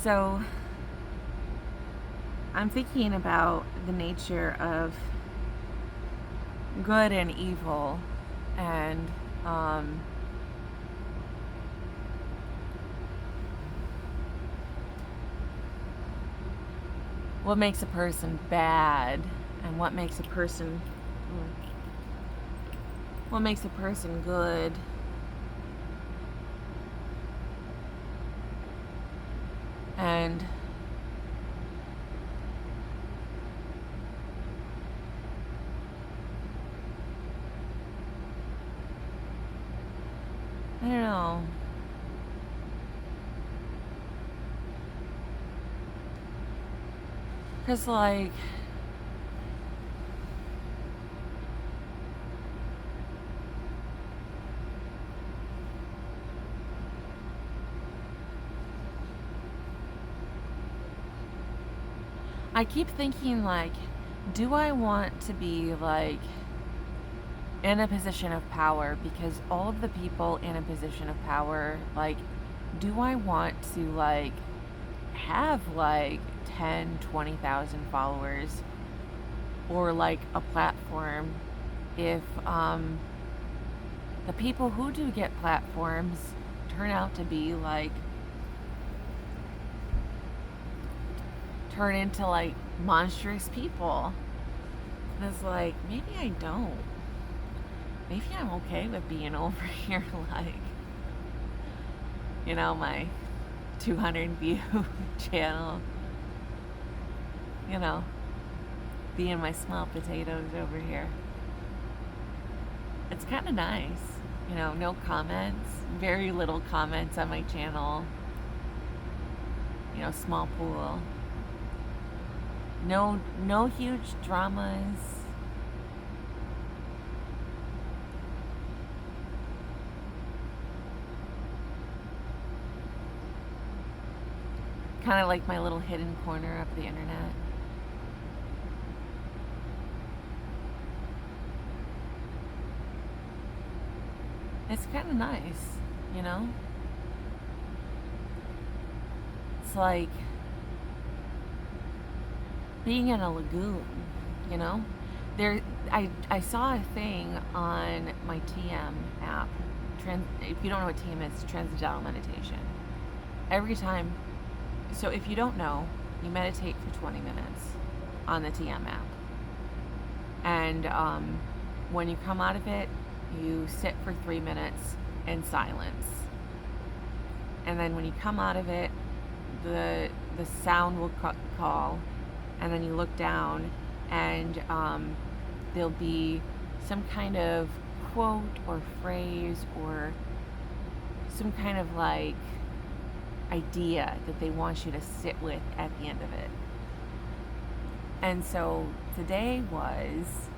So I'm thinking about the nature of good and evil and um, what makes a person bad and what makes a person good. And I don't know. Because, like, I keep thinking, like, do I want to be, like, in a position of power? Because all of the people in a position of power, like, do I want to, like, have, like, 10, 20,000 followers or, like, a platform if, the people who do get platforms turn out to be, like, turn into, like, monstrous people? And it's like, maybe I don't. Maybe I'm okay with being over here, like, my 200 view channel, you know, being my small potatoes over here. It's kind of nice, no comments, very little comments on my channel, small pool. No huge dramas. Kind of like my little hidden corner of the internet. It's kind of nice, you know? It's like being in a lagoon, you know? I saw a thing on my TM app. If you don't know what TM is, Transcendental Meditation. Every time, so if you don't know, you meditate for 20 minutes on the TM app. And when you come out of it, you sit for 3 minutes in silence. And then when you come out of it, the sound will call, and then you look down, and there'll be some kind of quote or phrase or some kind of, like, idea that they want you to sit with at the end of it. And so today was,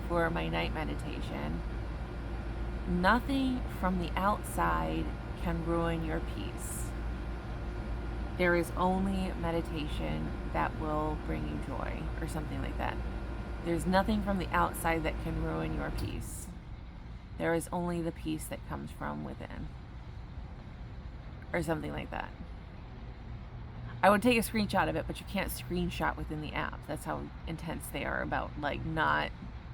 for my night meditation, nothing from the outside can ruin your peace. There is only meditation that will bring you joy, or something like that. There's nothing from the outside that can ruin your peace. There is only the peace that comes from within, or something like that. I would take a screenshot of it, but you can't screenshot within the app. That's how intense they are about, like, not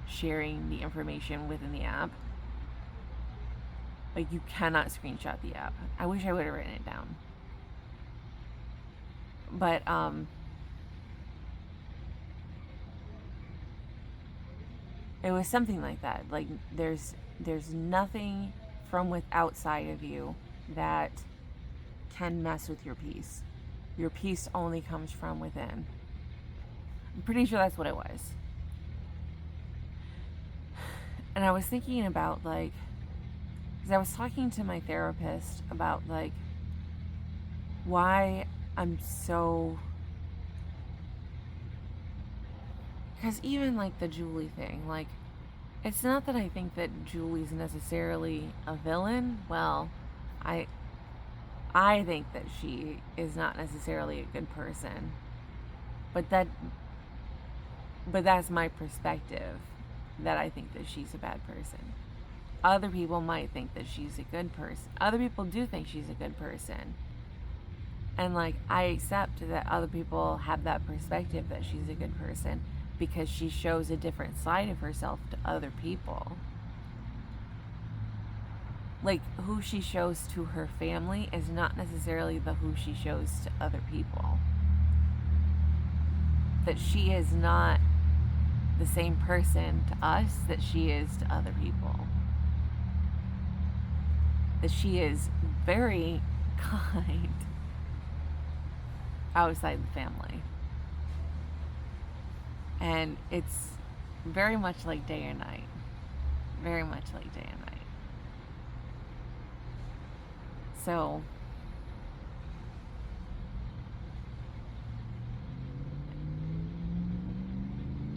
sharing the information within the app. Like, you cannot screenshot the app. I wish I would have written it down. But it was something like that. Like, there's nothing from outside of you that can mess with your peace. Your peace only comes from within. I'm pretty sure that's what it was. And I was thinking about, like, because I was talking to my therapist about, like, why I'm so... Because even, like, the Julie thing, like, it's not that I think that Julie's necessarily a villain. Well, I think that she is not necessarily a good person. But that's my perspective, that I think that she's a bad person. Other people might think that she's a good person. Other people do think she's a good person. And like, I accept that other people have that perspective that she's a good person because she shows a different side of herself to other people. Like, who she shows to her family is not necessarily the who she shows to other people. That she is not the same person to us that she is to other people. That she is very kind outside the family. And it's very much like day and night. Very much like day and night. So,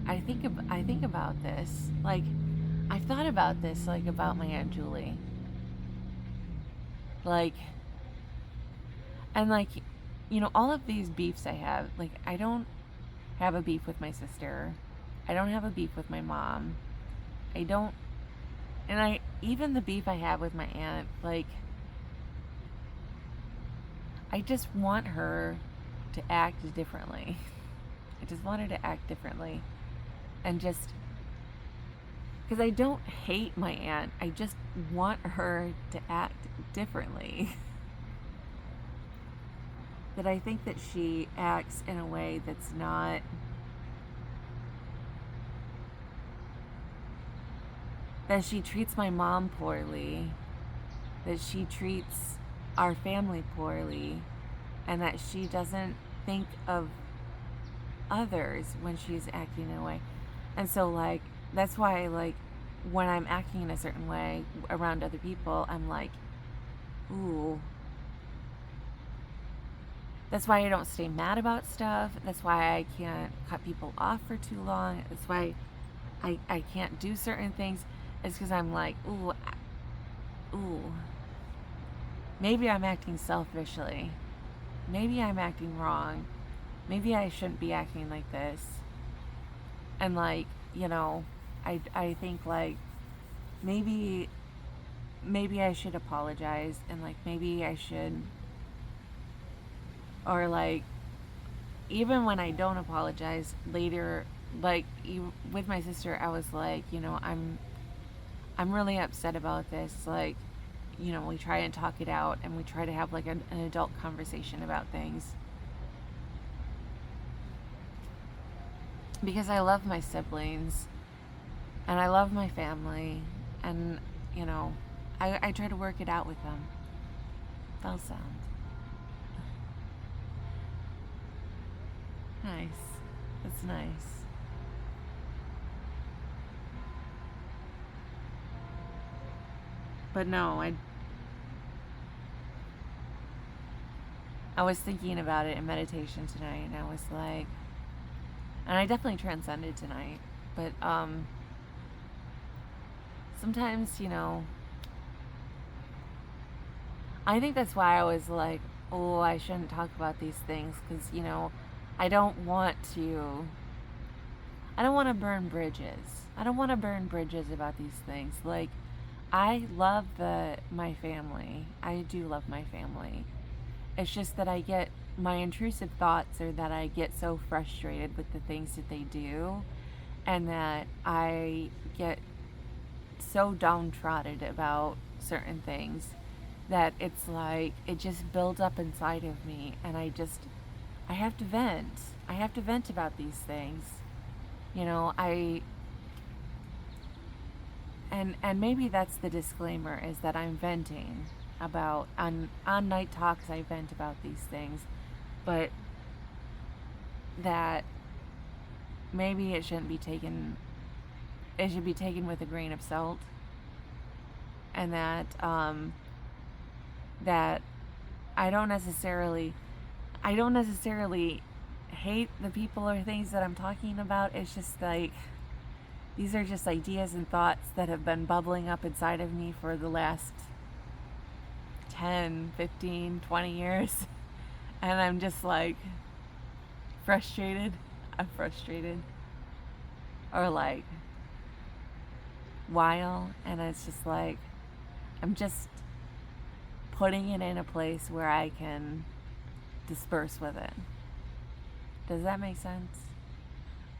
I think about this. Like, I've thought about this, like, about my Aunt Julie. Like, and like, all of these beefs I have, like, I don't have a beef with my sister. I don't have a beef with my mom. I don't, and even the beef I have with my aunt, like, I just want her to act differently. I just want her to act differently. And just, because I don't hate my aunt, I just want her to act differently. That I think that she acts in a way that's not, that she treats my mom poorly, that she treats our family poorly, and that she doesn't think of others when she's acting in a way. And so, like, that's why, like, when I'm acting in a certain way around other people, I'm like, ooh. That's why I don't stay mad about stuff. That's why I can't cut people off for too long. That's why I can't do certain things. It's because I'm like, ooh. Maybe I'm acting selfishly. Maybe I'm acting wrong. Maybe I shouldn't be acting like this. And like, I think like maybe I should apologize, and like maybe I should, or like even when I don't apologize later, like with my sister, I was like, I'm really upset about this. Like, we try and talk it out, and we try to have like an adult conversation about things. Because I love my siblings, and I love my family, and, I try to work it out with them. Fell sound. Nice. That's nice. But no, I was thinking about it in meditation tonight, and I was like, and I definitely transcended tonight, but sometimes, I think that's why I was like, oh, I shouldn't talk about these things, because, I don't want to burn bridges. I don't want to burn bridges about these things. Like, I love my family. I do love my family. It's just that I get my intrusive thoughts, or that I get so frustrated with the things that they do, and that I get so downtrodden about certain things that it's like it just builds up inside of me, and I have to vent. I have to vent about these things. And maybe that's the disclaimer, is that I'm venting about, on night talks I vent about these things, but that maybe it should be taken with a grain of salt, and that that I don't necessarily hate the people or things that I'm talking about. It's just like, these are just ideas and thoughts that have been bubbling up inside of me for the last 10, 15, 20 years. And I'm just like frustrated. I'm frustrated. Or like wild. And it's just like, I'm just putting it in a place where I can disperse with it. Does that make sense?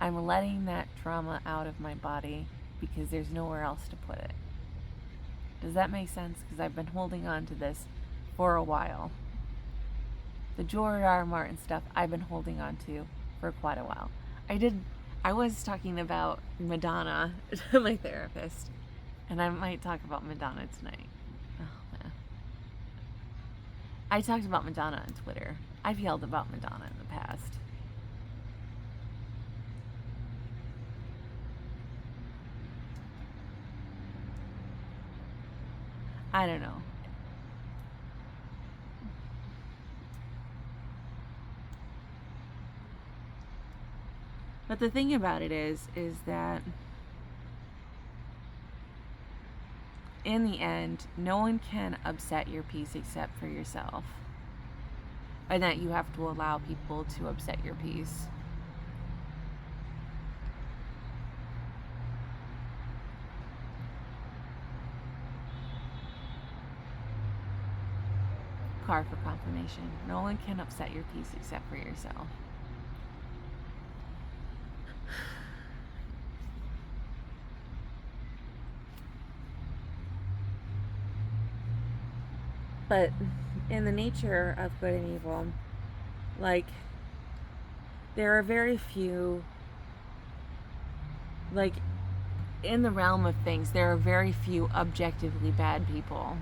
I'm letting that trauma out of my body because there's nowhere else to put it. Does that make sense? Because I've been holding on to this for a while. The George R. R. Martin stuff I've been holding on to for quite a while. I was talking about Madonna to my therapist, and I might talk about Madonna tonight. Oh, man. I talked about Madonna on Twitter. I've yelled about Madonna in the past. I don't know. But the thing about it is that in the end, no one can upset your peace except for yourself. And that you have to allow people to upset your peace. Card for confirmation. No one can upset your peace except for yourself. But in the nature of good and evil, like, there are very few, like, in the realm of things, there are very few objectively bad people.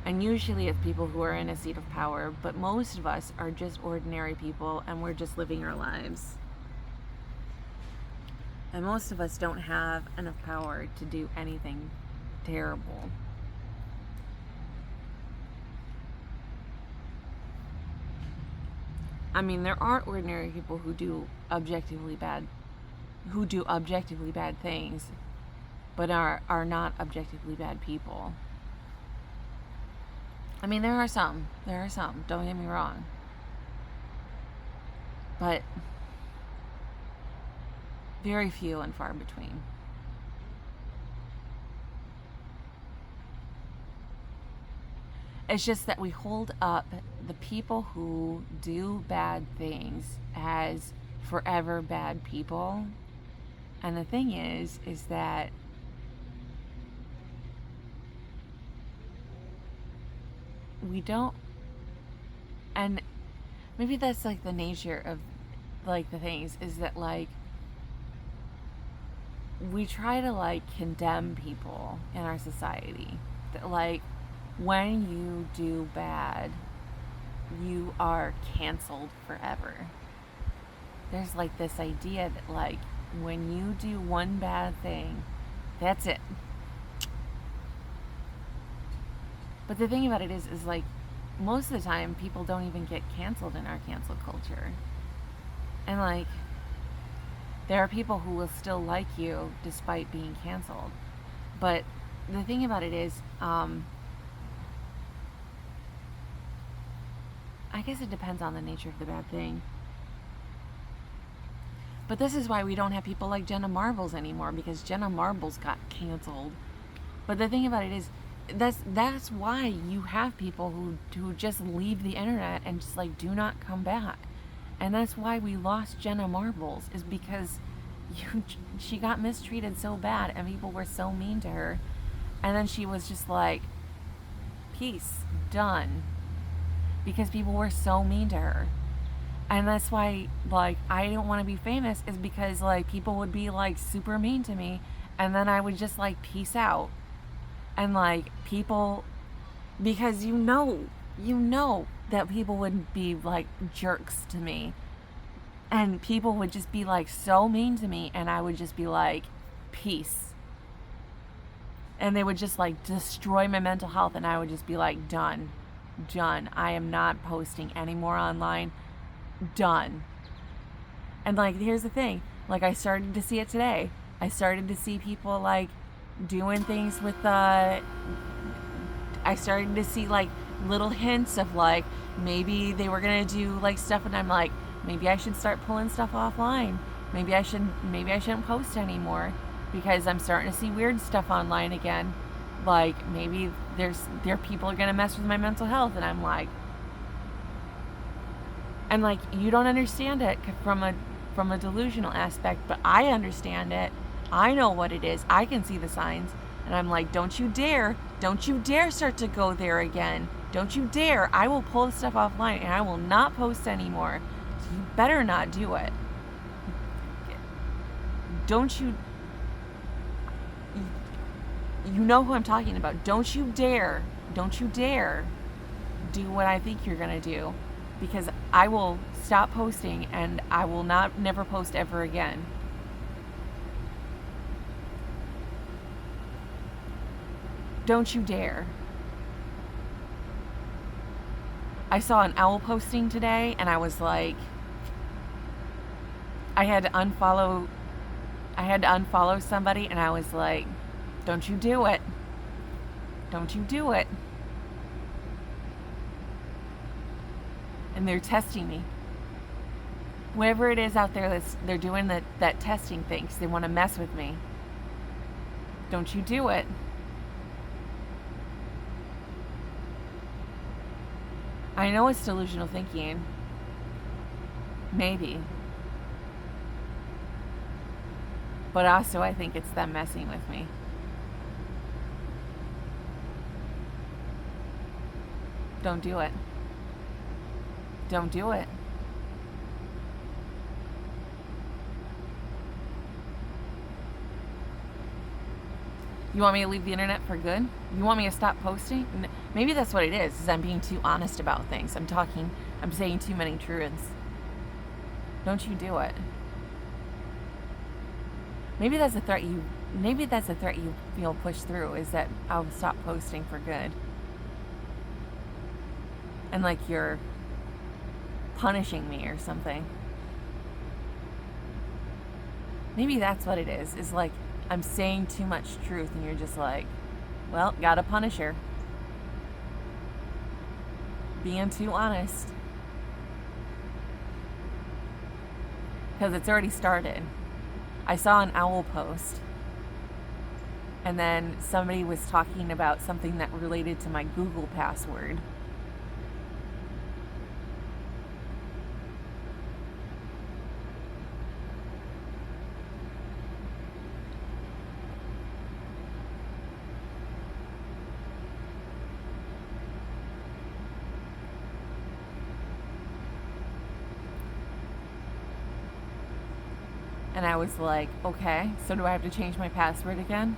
And usually it's people who are in a seat of power, but most of us are just ordinary people and we're just living our lives. And most of us don't have enough power to do anything terrible. I mean, there are ordinary people who do objectively bad things, but are not objectively bad people. I mean, there are some, don't get me wrong. But very few and far between. It's just that we hold up the people who do bad things as forever bad people. And the thing is that we don't, and maybe that's like the nature of like the things, is that like we try to like condemn people in our society, that like when you do bad, you are canceled forever. There's like this idea that like when you do one bad thing, that's it. But the thing about it is like most of the time people don't even get canceled in our cancel culture. And like there are people who will still like you despite being canceled. But the thing about it is, I guess it depends on the nature of the bad thing. But this is why we don't have people like Jenna Marbles anymore, because Jenna Marbles got canceled. But the thing about it is, that's why you have people who just leave the internet and just like do not come back. And that's why we lost Jenna Marbles, is because she got mistreated so bad and people were so mean to her. And then she was just like, peace, done. Because people were so mean to her. And that's why, like, I don't want to be famous, is because, like, people would be, like, super mean to me, and then I would just, like, peace out. And, like, people, because you know that people would be, like, jerks to me. And people would just be, like, so mean to me, and I would just be, like, peace. And they would just, like, destroy my mental health, and I would just be, like, done. I am not posting anymore online. Done. And like, here's the thing, like, I started to see it today. I started to see people like doing things with I started to see like little hints of like maybe they were gonna do like stuff, and I'm like, maybe I should start pulling stuff offline. Maybe I shouldn't post anymore, because I'm starting to see weird stuff online again. Like, maybe there are people are gonna mess with my mental health, and I'm like, And like, you don't understand it from a delusional aspect, but I understand it. I know what it is. I can see the signs. And I'm like, don't you dare start to go there again. Don't you dare. I will pull the stuff offline and I will not post anymore. So you better not do it. Don't you you know who I'm talking about. Don't you dare do what I think you're going to do, because I will stop posting and I will never post ever again. Don't you dare. I saw an owl posting today and I was like, I had to unfollow somebody and I was like, don't you do it. Don't you do it. And they're testing me. Whatever it is out there they're doing that testing thing, because they want to mess with me. Don't you do it. I know it's delusional thinking. Maybe. But also I think it's them messing with me. Don't do it. Don't do it. You want me to leave the internet for good? You want me to stop posting? Maybe that's what it is I'm being too honest about things. I'm saying too many truths. Don't you do it. Maybe that's a threat you feel push through, is that I'll stop posting for good. And like you're punishing me or something. Maybe that's what it is like I'm saying too much truth and you're just like, well, gotta punish her. Being too honest. Because it's already started. I saw an owl post and then somebody was talking about something that related to my Google password. And I was like, okay, so do I have to change my password again?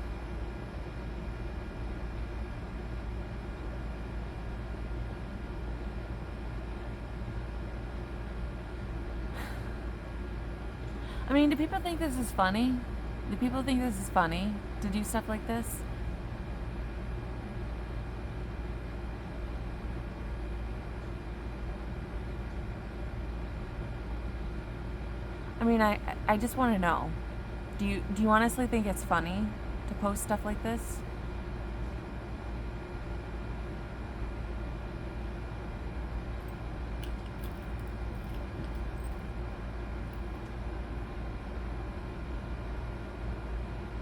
I mean, do people think this is funny? Do people think this is funny to do stuff like this? I mean, I just want to know. Do you honestly think it's funny to post stuff like this?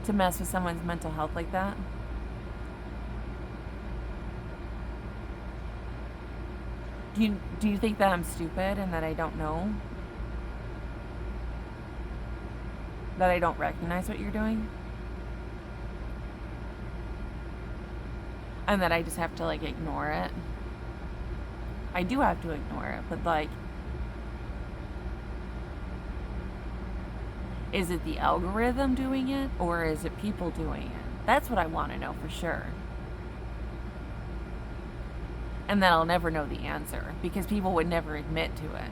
To mess with someone's mental health like that? Do you think that I'm stupid and that I don't know? That I don't recognize what you're doing? And that I just have to like ignore it? I do have to ignore it, but like, is it the algorithm doing it or is it people doing it? That's what I want to know for sure. And then I'll never know the answer because people would never admit to it.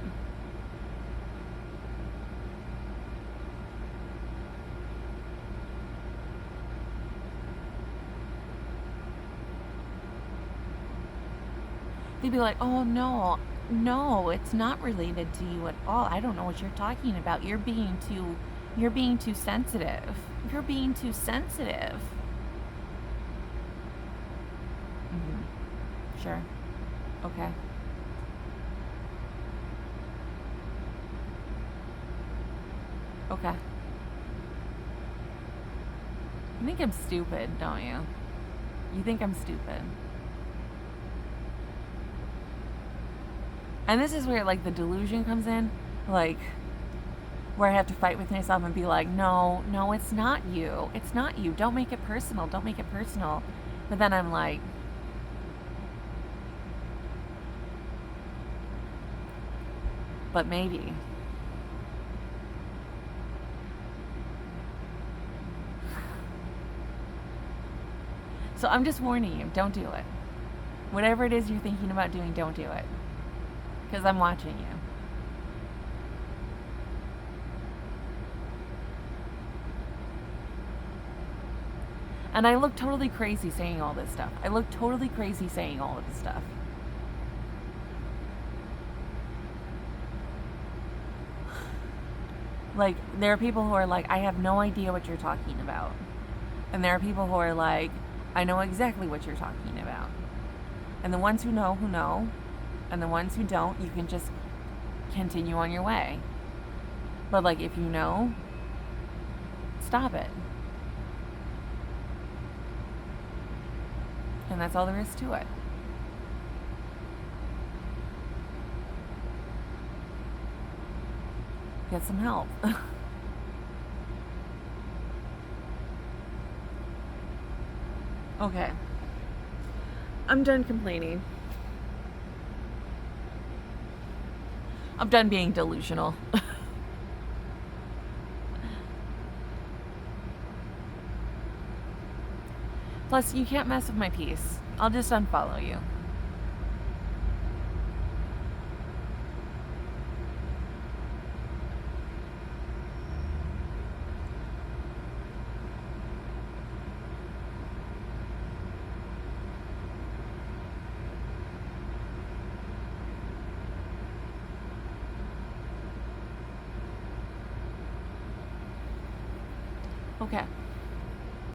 They'd be like, oh no, it's not related to you at all. I don't know what you're talking about. You're being too sensitive. You're being too sensitive. Mm-hmm. Sure. Okay. Okay. You think I'm stupid, don't you? You think I'm stupid. And this is where like the delusion comes in, like where I have to fight with myself and be like, no, no, it's not you. It's not you. Don't make it personal. Don't make it personal. But then I'm like, but maybe. So I'm just warning you, don't do it. Whatever it is you're thinking about doing, don't do it. Because I'm watching you. And I look totally crazy saying all this stuff. I look totally crazy saying all of this stuff. Like, there are people who are like, I have no idea what you're talking about. And there are people who are like, I know exactly what you're talking about. And the ones who know. And the ones who don't, you can just continue on your way. But, like, if you know, stop it. And that's all there is to it. Get some help. Okay. I'm done complaining. I'm done being delusional. Plus, you can't mess with my peace. I'll just unfollow you. Okay.